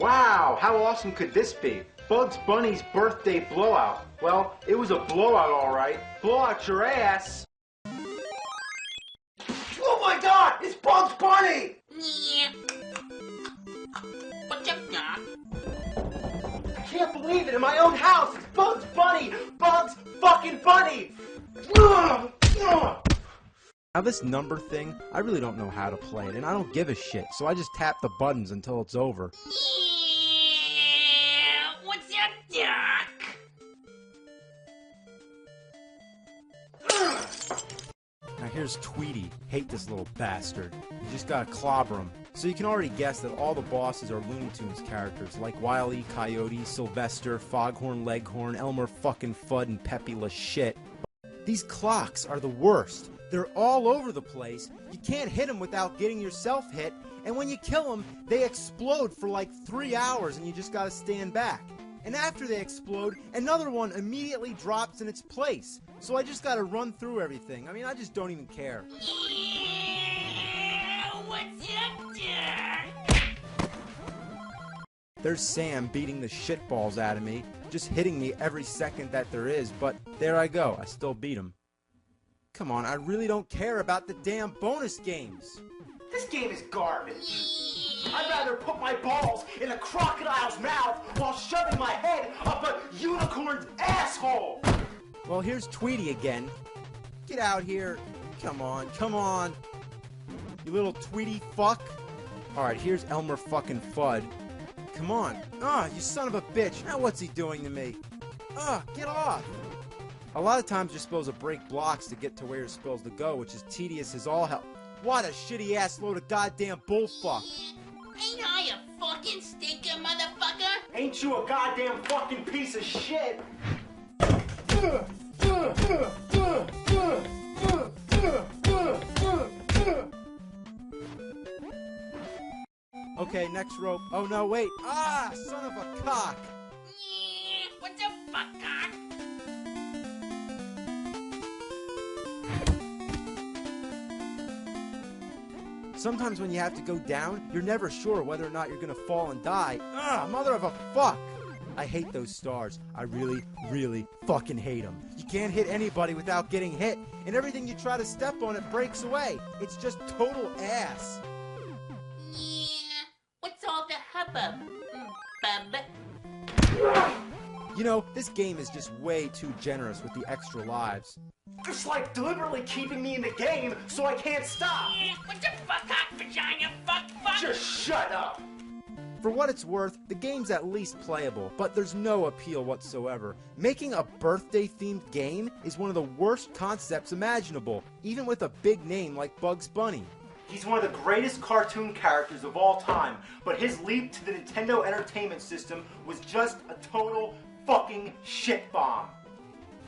Wow, how awesome could this be? Bugs Bunny's birthday blowout. Well, it was a blowout, alright. Blow out your ass! Oh my god! It's Bugs Bunny! Yeah. What's up, Doc? I can't believe it! In my own house! It's Bugs Bunny! Bugs fucking Bunny! Now this number thing, I really don't know how to play it, and I don't give a shit, so I just tap the buttons until it's over. Yeah. What's up, Doc? Now here's Tweety. Hate this little bastard. You just gotta clobber him. So you can already guess that all the bosses are Looney Tunes characters, like Wile E. Coyote, Sylvester, Foghorn Leghorn, Elmer fucking Fudd, and Peppy LaShit. These clocks are the worst. They're all over the place. You can't hit them without getting yourself hit, and when you kill them, they explode for like 3 hours and you just gotta stand back. And after they explode, another one immediately drops in its place. So I just gotta run through everything. I mean, I just don't even care. Yeah. What's up, Doc? There's Sam beating the shitballs out of me, just hitting me every second that there is, but there I go, I still beat him. Come on, I really don't care about the damn bonus games. This game is garbage. I'd rather put my balls in a crocodile's mouth while shoving my head up a unicorn's asshole. Well, here's Tweety again. Get out here. Come on, come on. You little Tweety fuck. Alright, here's Elmer fucking Fudd. Come on. You son of a bitch. Now what's he doing to me? Get off. A lot of times you're supposed to break blocks to get to where you're supposed to go, which is tedious as all hell. What a shitty ass load of goddamn bullfuck. Ain't I a fucking stinker, motherfucker? Ain't you a goddamn fucking piece of shit? Okay, next rope. Oh no, wait. Son of a cock. Yeah. What's up, fuckcock? Sometimes when you have to go down, you're never sure whether or not you're gonna fall and die. Mother of a fuck! I hate those stars. I really, really fucking hate them. You can't hit anybody without getting hit, and everything you try to step on, it breaks away. It's just total ass. Yeah. What's all the hubbub, bub? You know, this game is just way too generous with the extra lives. It's like deliberately keeping me in the game so I can't stop. Yeah. What's up, fuckcock, vagina, fuck? Just shut up. For what it's worth, the game's at least playable, but there's no appeal whatsoever. Making a birthday-themed game is one of the worst concepts imaginable, even with a big name like Bugs Bunny. He's one of the greatest cartoon characters of all time, but his leap to the Nintendo Entertainment System was just a total fucking shit bomb.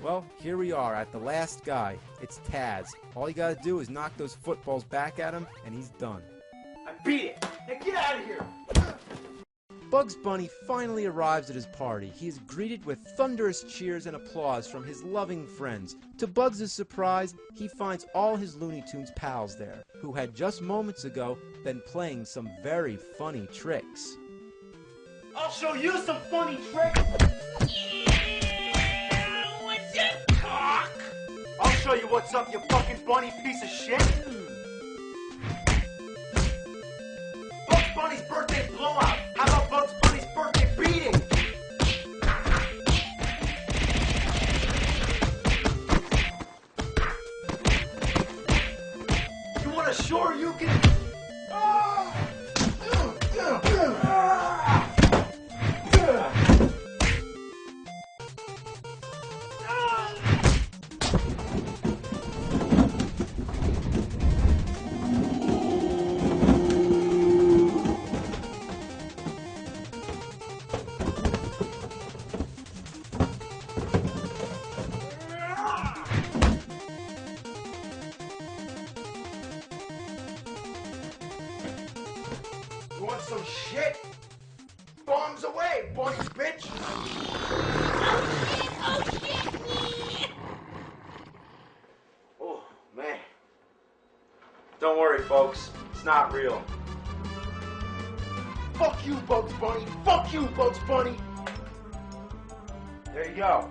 Well, here we are at the last guy. It's Taz. All you gotta do is knock those footballs back at him, and he's done. I beat it! Now get out of here! Bugs Bunny finally arrives at his party. He is greeted with thunderous cheers and applause from his loving friends. To Bugs' surprise, he finds all his Looney Tunes pals there, who had just moments ago been playing some very funny tricks. I'll show you some funny tricks! Yeah. What's up, cock? I'll show you what's up, you fucking bunny piece of shit! Bugs Bunny's birthday blowout! How about Bugs Bunny's birthday beating? You wanna show her you can... You want some shit? Bombs away, bunny bitch! Oh shit! Yeah. Oh, man. Don't worry, folks. It's not real. Fuck you, Bugs Bunny! Fuck you, Bugs Bunny! There you go.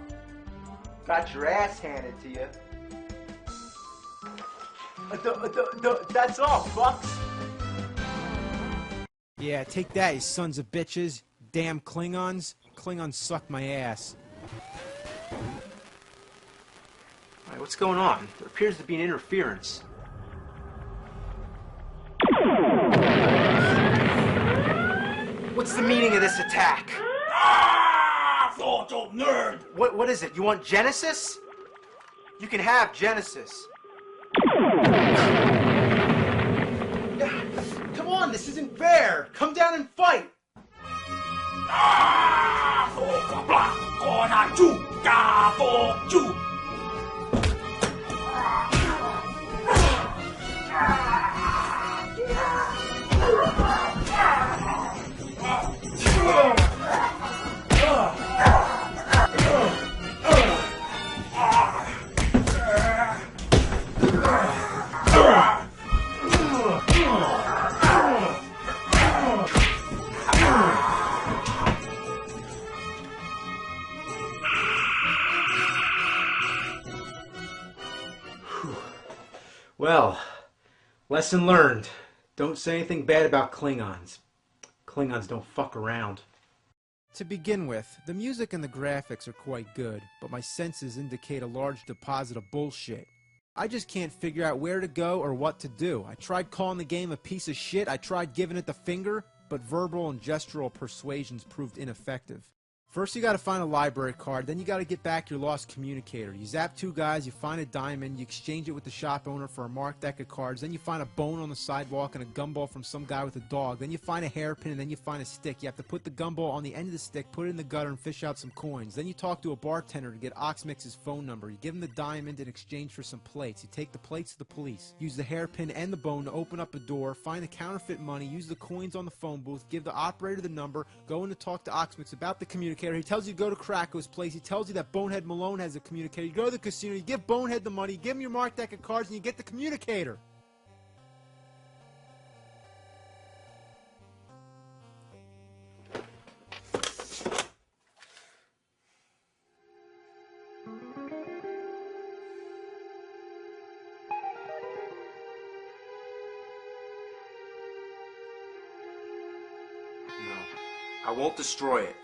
Got your ass handed to you. That's all, fucks. Yeah, take that, you sons of bitches. Damn Klingons. Klingons suck my ass. Alright, what's going on? There appears to be an interference. What's the meaning of this attack? Ah, photo nerd! What is it? You want Genesis? You can have Genesis. Come on, this isn't fair. Come down and fight. Ah, photo black, gonna chuka for you. Well, lesson learned. Don't say anything bad about Klingons. Klingons don't fuck around. To begin with, the music and the graphics are quite good, but my senses indicate a large deposit of bullshit. I just can't figure out where to go or what to do. I tried calling the game a piece of shit, I tried giving it the finger, but verbal and gestural persuasions proved ineffective. First you gotta find a library card, then you gotta get back your lost communicator. You zap two guys, you find a diamond, you exchange it with the shop owner for a marked deck of cards, then you find a bone on the sidewalk and a gumball from some guy with a dog, then you find a hairpin and then you find a stick. You have to put the gumball on the end of the stick, put it in the gutter and fish out some coins. Then you talk to a bartender to get Oxmix's phone number. You give him the diamond in exchange for some plates. You take the plates to the police. Use the hairpin and the bone to open up a door, find the counterfeit money, use the coins on the phone booth, give the operator the number, go in to talk to Oxmix about the communicator. He tells you to go to Krako's place. He tells you that Bonehead Malone has a communicator. You go to the casino, you give Bonehead the money, you give him your marked deck of cards, and you get the communicator. No, I won't destroy it.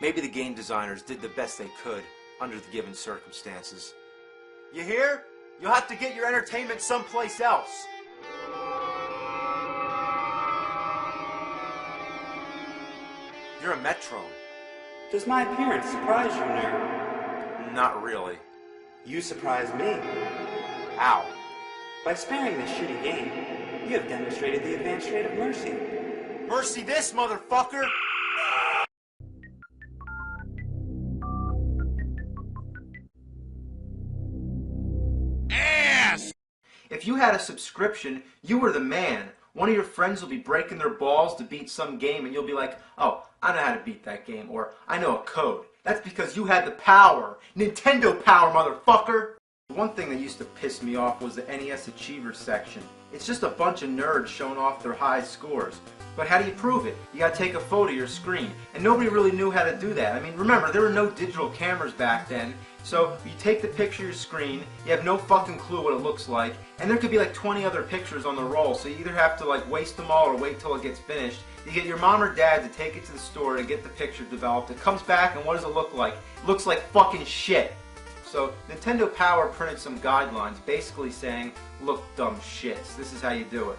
Maybe the game designers did the best they could under the given circumstances. You hear? You'll have to get your entertainment someplace else. You're a Metro. Does my appearance surprise you, nerd? Not really. You surprise me. Ow. By sparing this shitty game, you have demonstrated the advanced trait of mercy. Mercy this, motherfucker! If you had a subscription, you were the man. One of your friends will be breaking their balls to beat some game and you'll be like, oh, I know how to beat that game, or I know a code. That's because you had the power. Nintendo power, motherfucker! One thing that used to piss me off was the NES Achievers section. It's just a bunch of nerds showing off their high scores. But how do you prove it? You gotta take a photo of your screen. And nobody really knew how to do that. I mean, remember, there were no digital cameras back then. So you take the picture of your screen, you have no fucking clue what it looks like, and there could be like 20 other pictures on the roll, so you either have to like waste them all or wait till it gets finished. You get your mom or dad to take it to the store to get the picture developed. It comes back and what does it look like? It looks like fucking shit. So Nintendo Power printed some guidelines basically saying, look dumb shits, this is how you do it.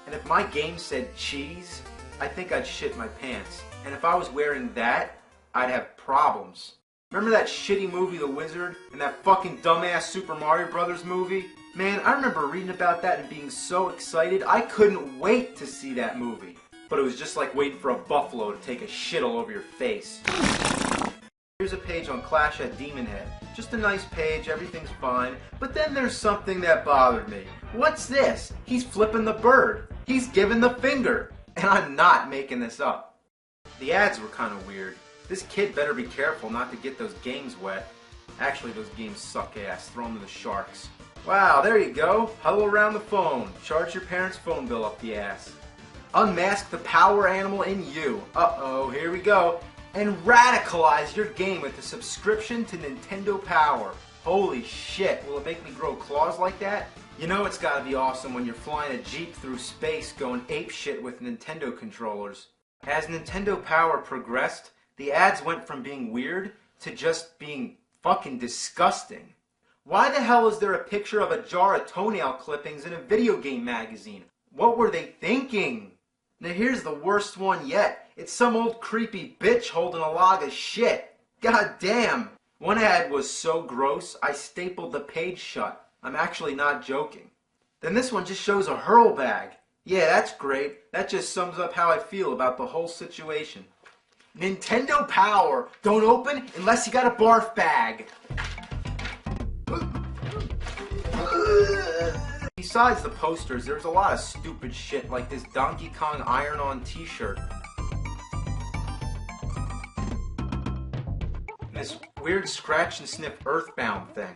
And if my game said cheese, I think I'd shit my pants. And if I was wearing that, I'd have problems. Remember that shitty movie The Wizard and that fucking dumbass Super Mario Brothers movie? Man, I remember reading about that and being so excited, I couldn't wait to see that movie. But it was just like waiting for a buffalo to take a shit all over your face. Here's a page on Clash at Demon Head. Just a nice page, everything's fine. But then there's something that bothered me. What's this? He's flipping the bird. He's giving the finger. And I'm not making this up. The ads were kind of weird. This kid better be careful not to get those games wet. Actually, those games suck ass. Throw them to the sharks. Wow, there you go. Huddle around the phone. Charge your parents' phone bill up the ass. unmask the power animal in you. Uh-oh, here we go. And radicalize your game with a subscription to Nintendo Power. Holy shit, will it make me grow claws like that? You know it's gotta be awesome when you're flying a Jeep through space going apeshit with Nintendo controllers. As Nintendo Power progressed, the ads went from being weird to just being fucking disgusting. Why the hell is there a picture of a jar of toenail clippings in a video game magazine? What were they thinking? Now here's the worst one yet. It's some old creepy bitch holding a log of shit. God damn. One ad was so gross, I stapled the page shut. I'm actually not joking. Then this one just shows a hurl bag. Yeah, that's great. That just sums up how I feel about the whole situation. Nintendo Power. Don't open unless you got a barf bag. Besides the posters, there's a lot of stupid shit like this Donkey Kong iron-on t-shirt. This weird scratch and sniff Earthbound thing.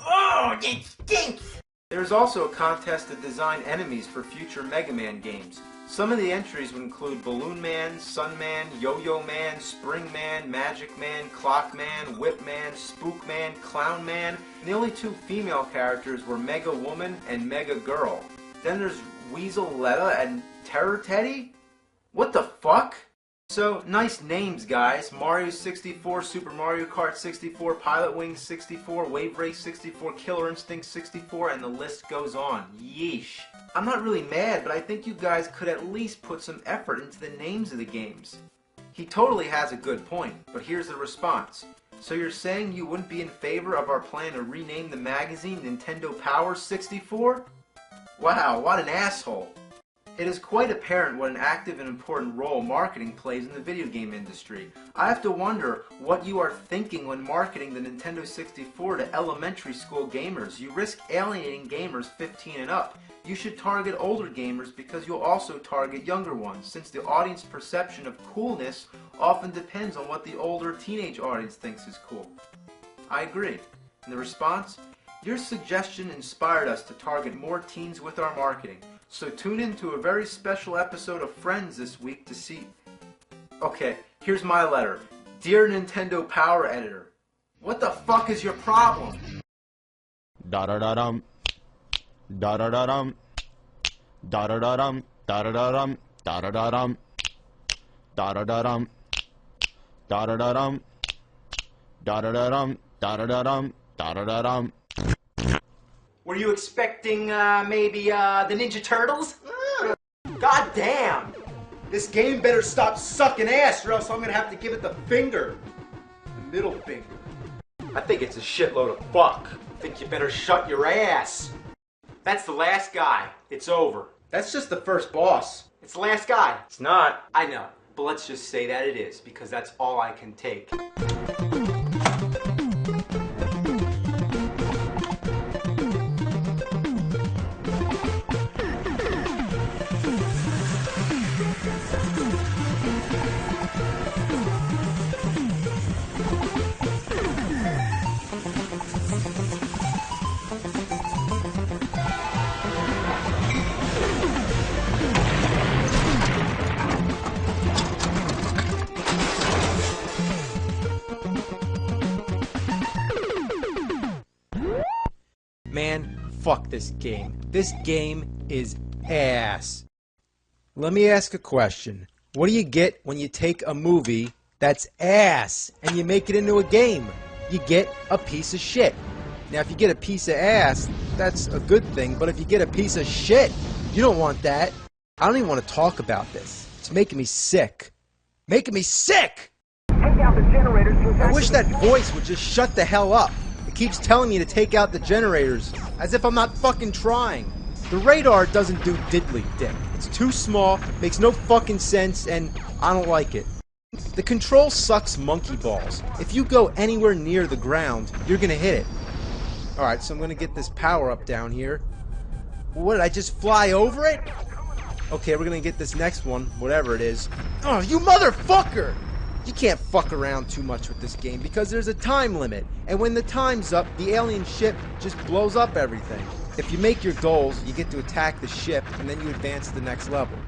Oh, it stinks! There's also a contest to design enemies for future Mega Man games. Some of the entries would include Balloon Man, Sun Man, Yo-Yo Man, Spring Man, Magic Man, Clock Man, Whip Man, Spook Man, Clown Man, and the only two female characters were Mega Woman and Mega Girl. Then there's Weasel Letta and Terror Teddy? What the fuck? So, nice names, guys. Mario 64, Super Mario Kart 64, Pilot Wings 64, Wave Race 64, Killer Instinct 64, and the list goes on. Yeesh. I'm not really mad, but I think you guys could at least put some effort into the names of the games. He totally has a good point, but here's the response. So you're saying you wouldn't be in favor of our plan to rename the magazine Nintendo Power 64? Wow, what an asshole. It is quite apparent what an active and important role marketing plays in the video game industry. I have to wonder what you are thinking when marketing the Nintendo 64 to elementary school gamers. You risk alienating gamers 15 and up. You should target older gamers because you'll also target younger ones, since the audience perception of coolness often depends on what the older teenage audience thinks is cool. I agree. And the response? Your suggestion inspired us to target more teens with our marketing. So tune in to a very special episode of Friends this week to see... Okay, here's my letter. Dear Nintendo Power Editor, what the fuck is your problem? Da-da-da-dum. Da-da-da-dum. Da-da-da-dum. Da-da-da-dum. Da-da-da-dum. Da-da-da-dum. Da-da-da-dum. Da-da-da-dum. Da-da-da-dum. Da-da-da-dum. Were you expecting, maybe, the Ninja Turtles? God damn! This game better stop sucking ass or else I'm gonna have to give it the finger. The middle finger. I think it's a shitload of fuck. I think you better shut your ass. That's the last guy. It's over. That's just the first boss. It's the last guy. It's not. I know. But let's just say that it is, because that's all I can take. Man, fuck this game. This game is ass. Let me ask a question. What do you get when you take a movie that's ass and you make it into a game? You get a piece of shit. Now, if you get a piece of ass, that's a good thing, but if you get a piece of shit, you don't want that. I don't even want to talk about this. It's making me sick. Making me sick! I wish that voice would just shut the hell up. It keeps telling me to take out the generators, as if I'm not fucking trying. The radar doesn't do diddly dick. It's too small, makes no fucking sense, and I don't like it. The control sucks monkey balls. If you go anywhere near the ground, you're gonna hit it. Alright, so I'm gonna get this power up down here. What, did I just fly over it? Okay, we're gonna get this next one, whatever it is. Oh, you motherfucker! You can't fuck around too much with this game because there's a time limit. And when the time's up, the alien ship just blows up everything. If you make your goals, you get to attack the ship, and then you advance to the next level.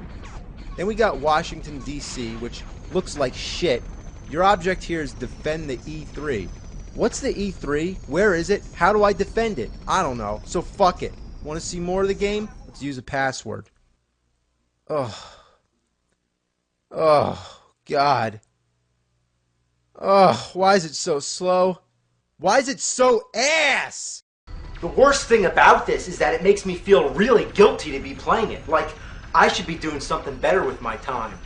Then we got Washington, D.C., which looks like shit. Your object here is defend the E3. What's the E3? Where is it? How do I defend it? I don't know, so fuck it. Want to see more of the game? Let's use a password. Ugh. Oh, God. Ugh, why is it so slow? Why is it so ass? The worst thing about this is that it makes me feel really guilty to be playing it. Like, I should be doing something better with my time.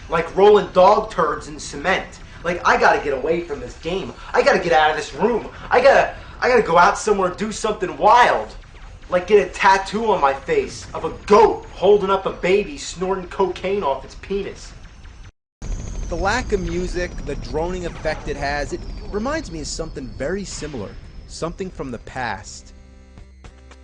Like rolling dog turds in cement. Like, I gotta get away from this game. I gotta get out of this room. I gotta go out somewhere and do something wild. Like get a tattoo on my face of a goat holding up a baby snorting cocaine off its penis. The lack of music, the droning effect it has, it reminds me of something very similar. Something from the past.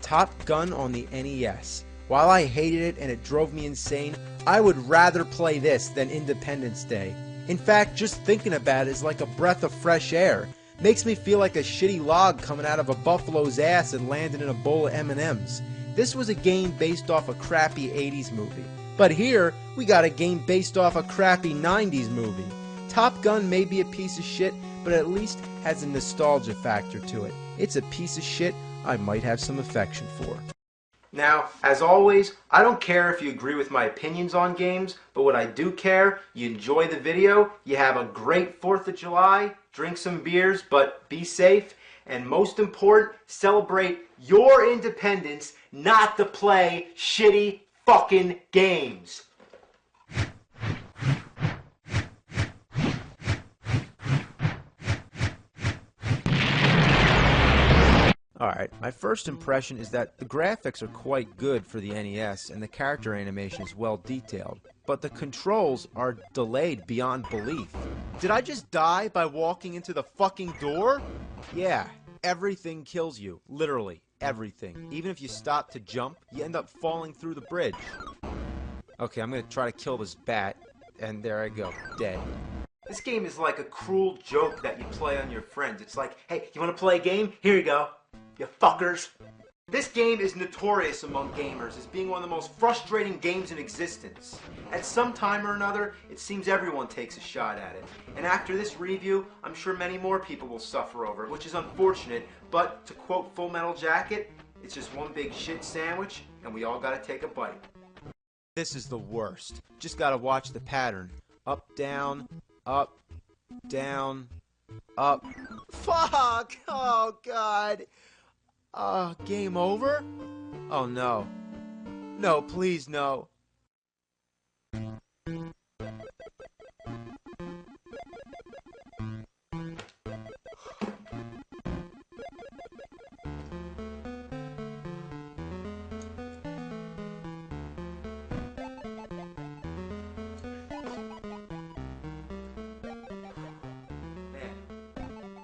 Top Gun on the NES. While I hated it and it drove me insane, I would rather play this than Independence Day. In fact, just thinking about it is like a breath of fresh air. Makes me feel like a shitty log coming out of a buffalo's ass and landing in a bowl of M&Ms. This was a game based off a crappy 80s movie. But here, we got a game based off a crappy 90s movie. Top Gun may be a piece of shit, but at least has a nostalgia factor to it. It's a piece of shit I might have some affection for. Now, as always, I don't care if you agree with my opinions on games, but what I do care, you enjoy the video, you have a great 4th of July, drink some beers, but be safe, and most important, celebrate your independence, not to play shitty fucking games. Alright, my first impression is that the graphics are quite good for the NES and the character animation is well detailed, but the controls are delayed beyond belief. Did I just die by walking into the fucking door? Yeah, everything kills you. Literally, everything. Even if you stop to jump, you end up falling through the bridge. Okay, I'm gonna try to kill this bat, and there I go, dead. This game is like a cruel joke that you play on your friends. It's like, hey, you wanna play a game? Here you go. You fuckers. This game is notorious among gamers as being one of the most frustrating games in existence. At some time or another, it seems everyone takes a shot at it. And after this review, I'm sure many more people will suffer over it, which is unfortunate, but to quote Full Metal Jacket, it's just one big shit sandwich, and we all gotta take a bite. This is the worst. Just gotta watch the pattern. Up, down, up, down, up. Fuck! Oh, God. Game over? Oh, no. No, please, no.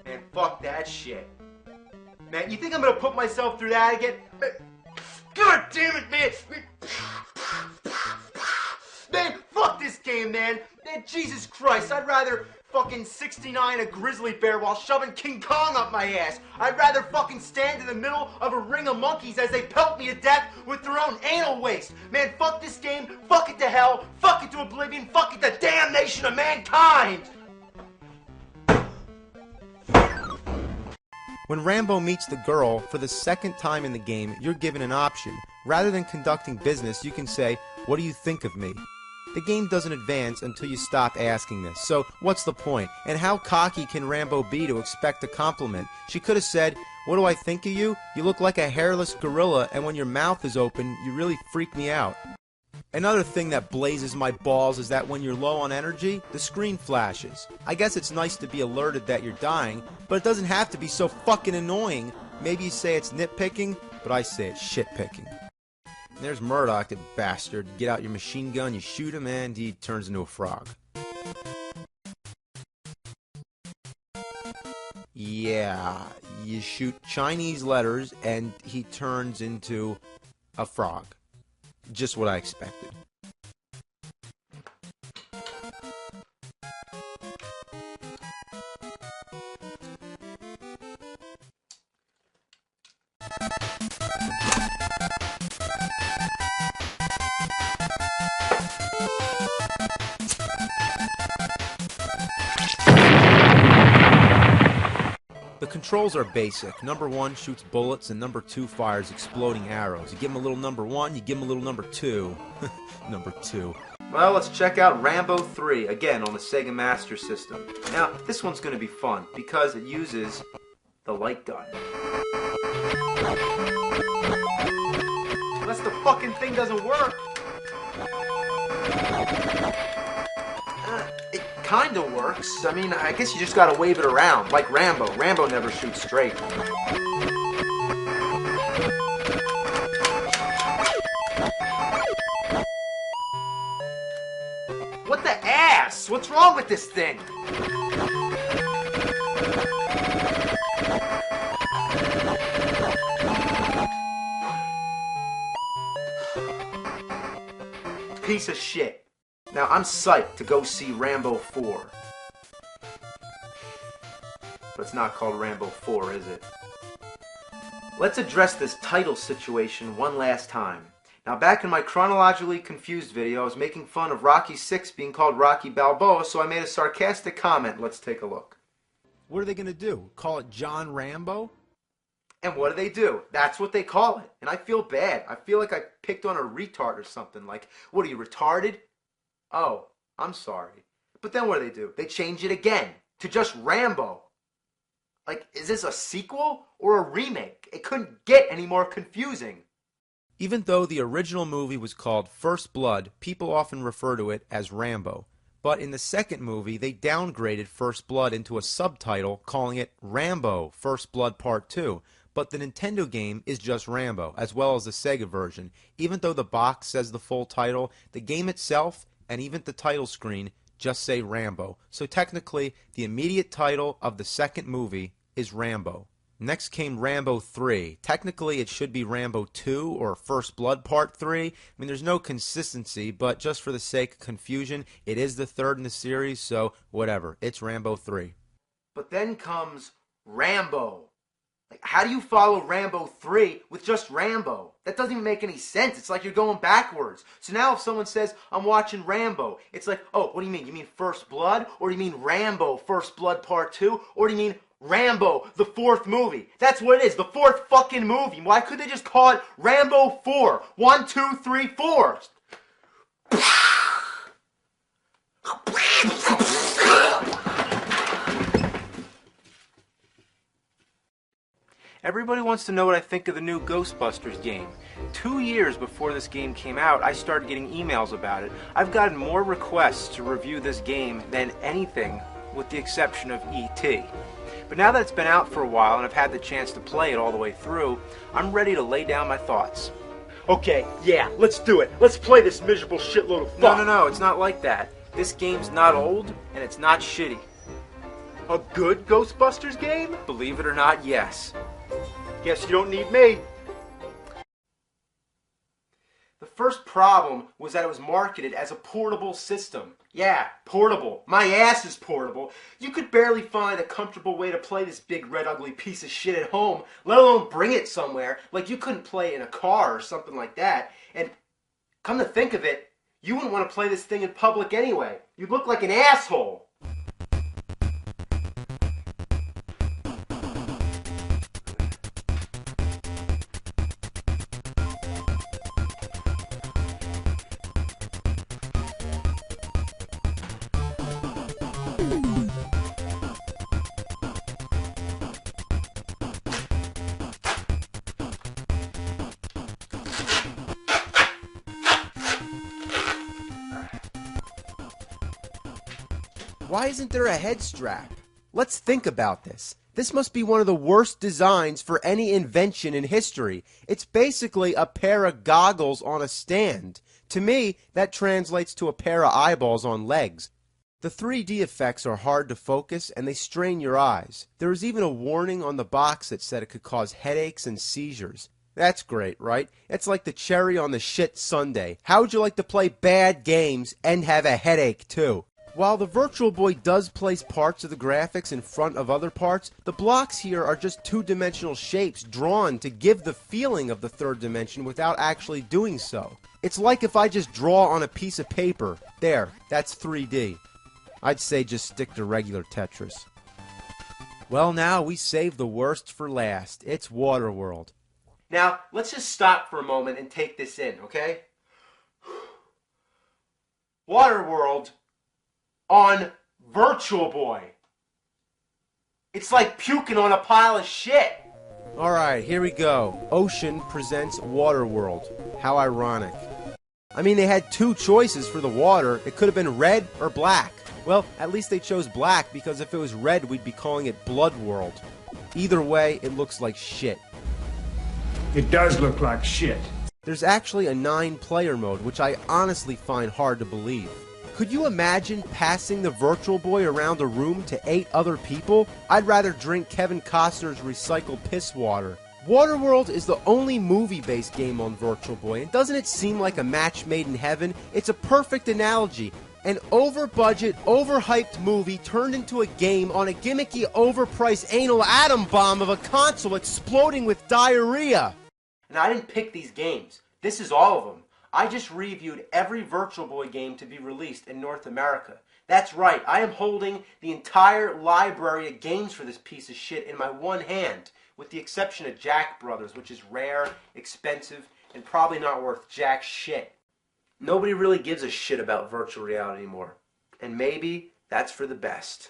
Man, fuck that shit. Man, you think I'm gonna put myself through that again? God damn it, man! Man, fuck this game, man! Man, Jesus Christ, I'd rather fucking 69 a grizzly bear while shoving King Kong up my ass. I'd rather fucking stand in the middle of a ring of monkeys as they pelt me to death with their own anal waste. Man, fuck this game, fuck it to hell, fuck it to oblivion, fuck it to damnation of mankind! When Rambo meets the girl, for the second time in the game, you're given an option. Rather than conducting business, you can say, "What do you think of me?" The game doesn't advance until you stop asking this, so what's the point? And how cocky can Rambo be to expect a compliment? She could have said, "What do I think of you? You look like a hairless gorilla, and when your mouth is open, you really freak me out." Another thing that blazes my balls is that when you're low on energy, the screen flashes. I guess it's nice to be alerted that you're dying, but it doesn't have to be so fucking annoying. Maybe you say it's nitpicking, but I say it's shitpicking. There's Murdoch, the bastard. You get out your machine gun, you shoot him, and he turns into a frog. Yeah, you shoot Chinese letters, and he turns into a frog. Just what I expected. controls are basic. Number 1 shoots bullets and number 2 fires exploding arrows. You give him a little number 1, you give him a little number 2. Number 2. Well, let's check out Rambo 3, again on the Sega Master System. Now, this one's going to be fun because it uses the light gun. Unless the fucking thing doesn't work. It kinda works. I mean, I guess you just gotta wave it around, like Rambo. Rambo never shoots straight. What the ass? What's wrong with this thing? Piece of shit. Now, I'm psyched to go see Rambo 4. But it's not called Rambo 4, is it? Let's address this title situation one last time. Now, back in my chronologically confused video, I was making fun of Rocky 6 being called Rocky Balboa, so I made a sarcastic comment. Let's take a look. What are they going to do? Call it John Rambo? And what do? That's what they call it. And I feel bad. I feel like I picked on a retard or something. Like, what are you, retarded? Oh, I'm sorry. But then what do? They change it again to just Rambo. Like, is this a sequel or a remake? It couldn't get any more confusing. Even though the original movie was called First Blood, people often refer to it as Rambo. But in the second movie, they downgraded First Blood into a subtitle, calling it Rambo First Blood Part 2. But the Nintendo game is just Rambo, as well as the Sega version. Even though the box says the full title, the game itself, and even the title screen, just say Rambo. So technically, the immediate title of the second movie is Rambo. Next came Rambo 3. Technically, it should be Rambo 2 or First Blood Part 3. I mean, there's no consistency, but just for the sake of confusion, it is the third in the series, so whatever. It's Rambo 3. But then comes Rambo. Like, how do you follow Rambo 3 with just Rambo? That doesn't even make any sense. It's like you're going backwards. So now if someone says, I'm watching Rambo, it's like, oh, what do you mean? You mean First Blood? Or do you mean Rambo First Blood Part 2? Or do you mean Rambo, the fourth movie? That's what it is, the fourth fucking movie. Why could they just call it Rambo 4? 1, 2, 3, 4. Everybody wants to know what I think of the new Ghostbusters game. 2 years before this game came out, I started getting emails about it. I've gotten more requests to review this game than anything, with the exception of E.T. But now that it's been out for a while and I've had the chance to play it all the way through, I'm ready to lay down my thoughts. Okay, yeah, let's do it. Let's play this miserable shitload of fuck. No, it's not like that. This game's not old, and it's not shitty. A good Ghostbusters game? Believe it or not, yes. Guess you don't need me. The first problem was that it was marketed as a portable system. Yeah, portable. My ass is portable. You could barely find a comfortable way to play this big red ugly piece of shit at home, let alone bring it somewhere. Like, you couldn't play in a car or something like that. And come to think of it, you wouldn't want to play this thing in public anyway. You'd look like an asshole. Why isn't there a head strap? Let's think about this. This must be one of the worst designs for any invention in history. It's basically a pair of goggles on a stand. To me, that translates to a pair of eyeballs on legs. The 3D effects are hard to focus and they strain your eyes. There was even a warning on the box that said it could cause headaches and seizures. That's great, right? It's like the cherry on the shit sundae. How would you like to play bad games and have a headache too? While the Virtual Boy does place parts of the graphics in front of other parts, the blocks here are just two-dimensional shapes drawn to give the feeling of the third dimension without actually doing so. It's like if I just draw on a piece of paper. There, that's 3D. I'd say just stick to regular Tetris. Well, now we saved the worst for last. It's Waterworld. Now, let's just stop for a moment and take this in, okay? Waterworld on Virtual Boy. It's like puking on a pile of shit. Alright, here we go. Ocean presents Waterworld. How ironic. I mean, they had two choices for the water. It could have been red or black. Well, at least they chose black, because if it was red, we'd be calling it Blood World. Either way, it looks like shit. It does look like shit. There's actually a 9-player mode, which I honestly find hard to believe. Could you imagine passing the Virtual Boy around a room to 8 other people? I'd rather drink Kevin Costner's recycled piss water. Waterworld is the only movie-based game on Virtual Boy, and doesn't it seem like a match made in heaven? It's a perfect analogy. An over-budget, overhyped movie turned into a game on a gimmicky, overpriced anal atom bomb of a console exploding with diarrhea. And I didn't pick these games. This is all of them. I just reviewed every Virtual Boy game to be released in North America. That's right, I am holding the entire library of games for this piece of shit in my one hand, with the exception of Jack Brothers, which is rare, expensive, and probably not worth jack shit. Nobody really gives a shit about virtual reality anymore. And maybe that's for the best.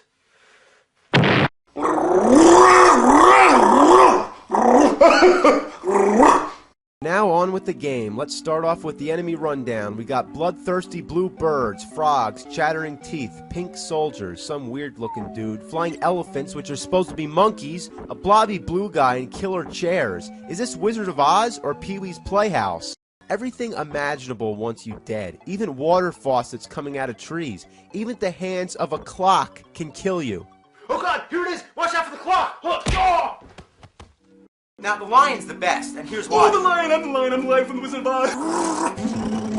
Now on with the game. Let's start off with the enemy rundown. We got bloodthirsty blue birds, frogs, chattering teeth, pink soldiers, some weird looking dude, flying elephants which are supposed to be monkeys, a blobby blue guy, and killer chairs. Is this Wizard of Oz or Pee-wee's Playhouse? Everything imaginable wants you dead. Even water faucets coming out of trees. Even the hands of a clock can kill you. Oh god, here it is! Watch out for the clock! Oh! Now, the lion's the best, and here's why. Oh, the lion! I'm the lion from the Wizard of Oz!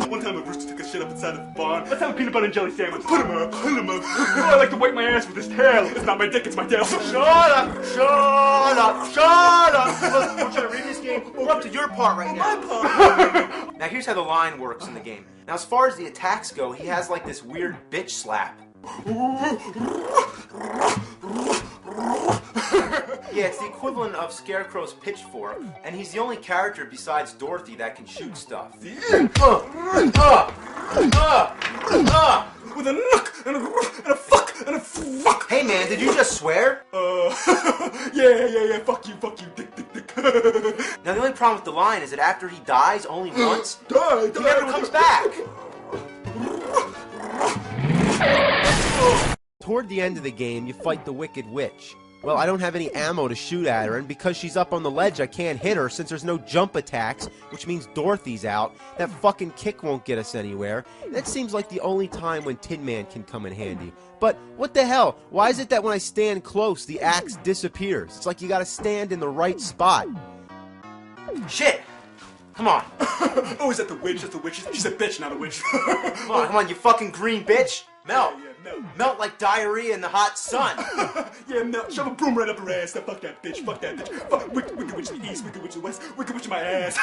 One time a rooster took a shit up inside of the barn. Let's have a peanut butter and jelly sandwich. Put him up, put him up. Oh, I like to wipe my ass with his tail. It's not my dick, it's my tail. Shut up! Shut up! Shut up! Look, we're trying to read this game. We're up to your part right now. My part! Now, here's how the lion works in the game. Now, as far as the attacks go, he has like this weird bitch slap. Yeah, it's the equivalent of Scarecrow's pitchfork, and he's the only character besides Dorothy that can shoot stuff. With a nook and a fuck and a fuck. Hey man, did you just swear? Yeah, fuck you, dick. Now the only problem with the lion is that after he dies only once, Die. he never comes back. Toward the end of the game, you fight the Wicked Witch. Well, I don't have any ammo to shoot at her, and because she's up on the ledge, I can't hit her since there's no jump attacks, which means Dorothy's out. That fucking kick won't get us anywhere. That seems like the only time when Tin Man can come in handy. But what the hell? Why is it that when I stand close, the axe disappears? It's like you gotta stand in the right spot. Shit! Come on. Oh, is that the witch? That's the witch. She's a bitch, not a witch. Come on, you fucking green bitch! Melt! Yeah, melt. Melt like diarrhea in the hot sun! Yeah, melt. Shove a broom right up her ass. Now, fuck that bitch. Fuck that bitch. Fuck wicked witch in the east, wicked witch in the west, wicked witch in my ass.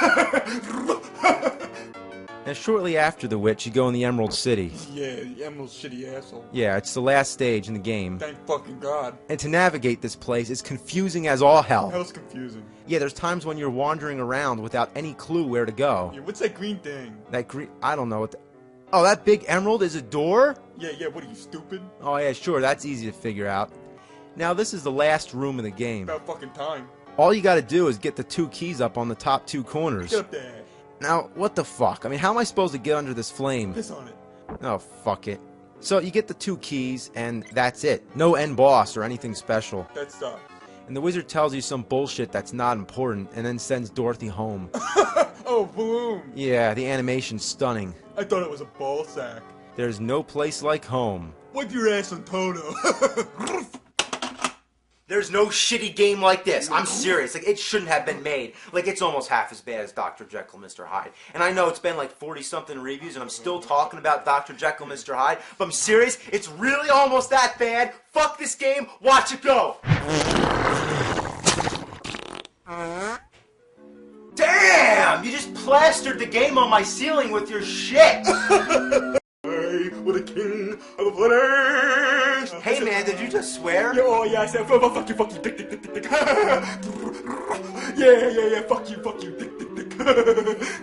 And shortly after the witch, you go in the Emerald City. Yeah, the Emerald's shitty asshole. Yeah, it's the last stage in the game. Thank fucking God. And to navigate this place is confusing as all hell. Hell's confusing. Yeah, there's times when you're wandering around without any clue where to go. Yeah, what's that green thing? That green... I don't know what the... Oh, that big emerald is a door? Yeah, what are you, stupid? Oh yeah, sure, that's easy to figure out. Now, this is the last room in the game. About fucking time. All you gotta do is get the 2 keys up on the top 2 corners. Get up there. Now, what the fuck? I mean, how am I supposed to get under this flame? Piss on it. Oh, fuck it. So, you get the 2 keys, and that's it. No end boss or anything special. That sucks. And the wizard tells you some bullshit that's not important, and then sends Dorothy home. Oh, boom. Yeah, the animation's stunning. I thought it was a ball sack. There's no place like home. Wipe your ass on Toto. There's no shitty game like this. I'm serious. Like, it shouldn't have been made. Like, it's almost half as bad as Dr. Jekyll, Mr. Hyde. And I know it's been like 40-something reviews, and I'm still talking about Dr. Jekyll, Mr. Hyde, but I'm serious. It's really almost that bad. Fuck this game. Watch it go. Damn! You just plastered the game on my ceiling with your shit. With a king of the flesh. Hey man, did you just just swear? Yeah, oh yeah, I said fuck you, dick, dick. Yeah, fuck you, dick, dick.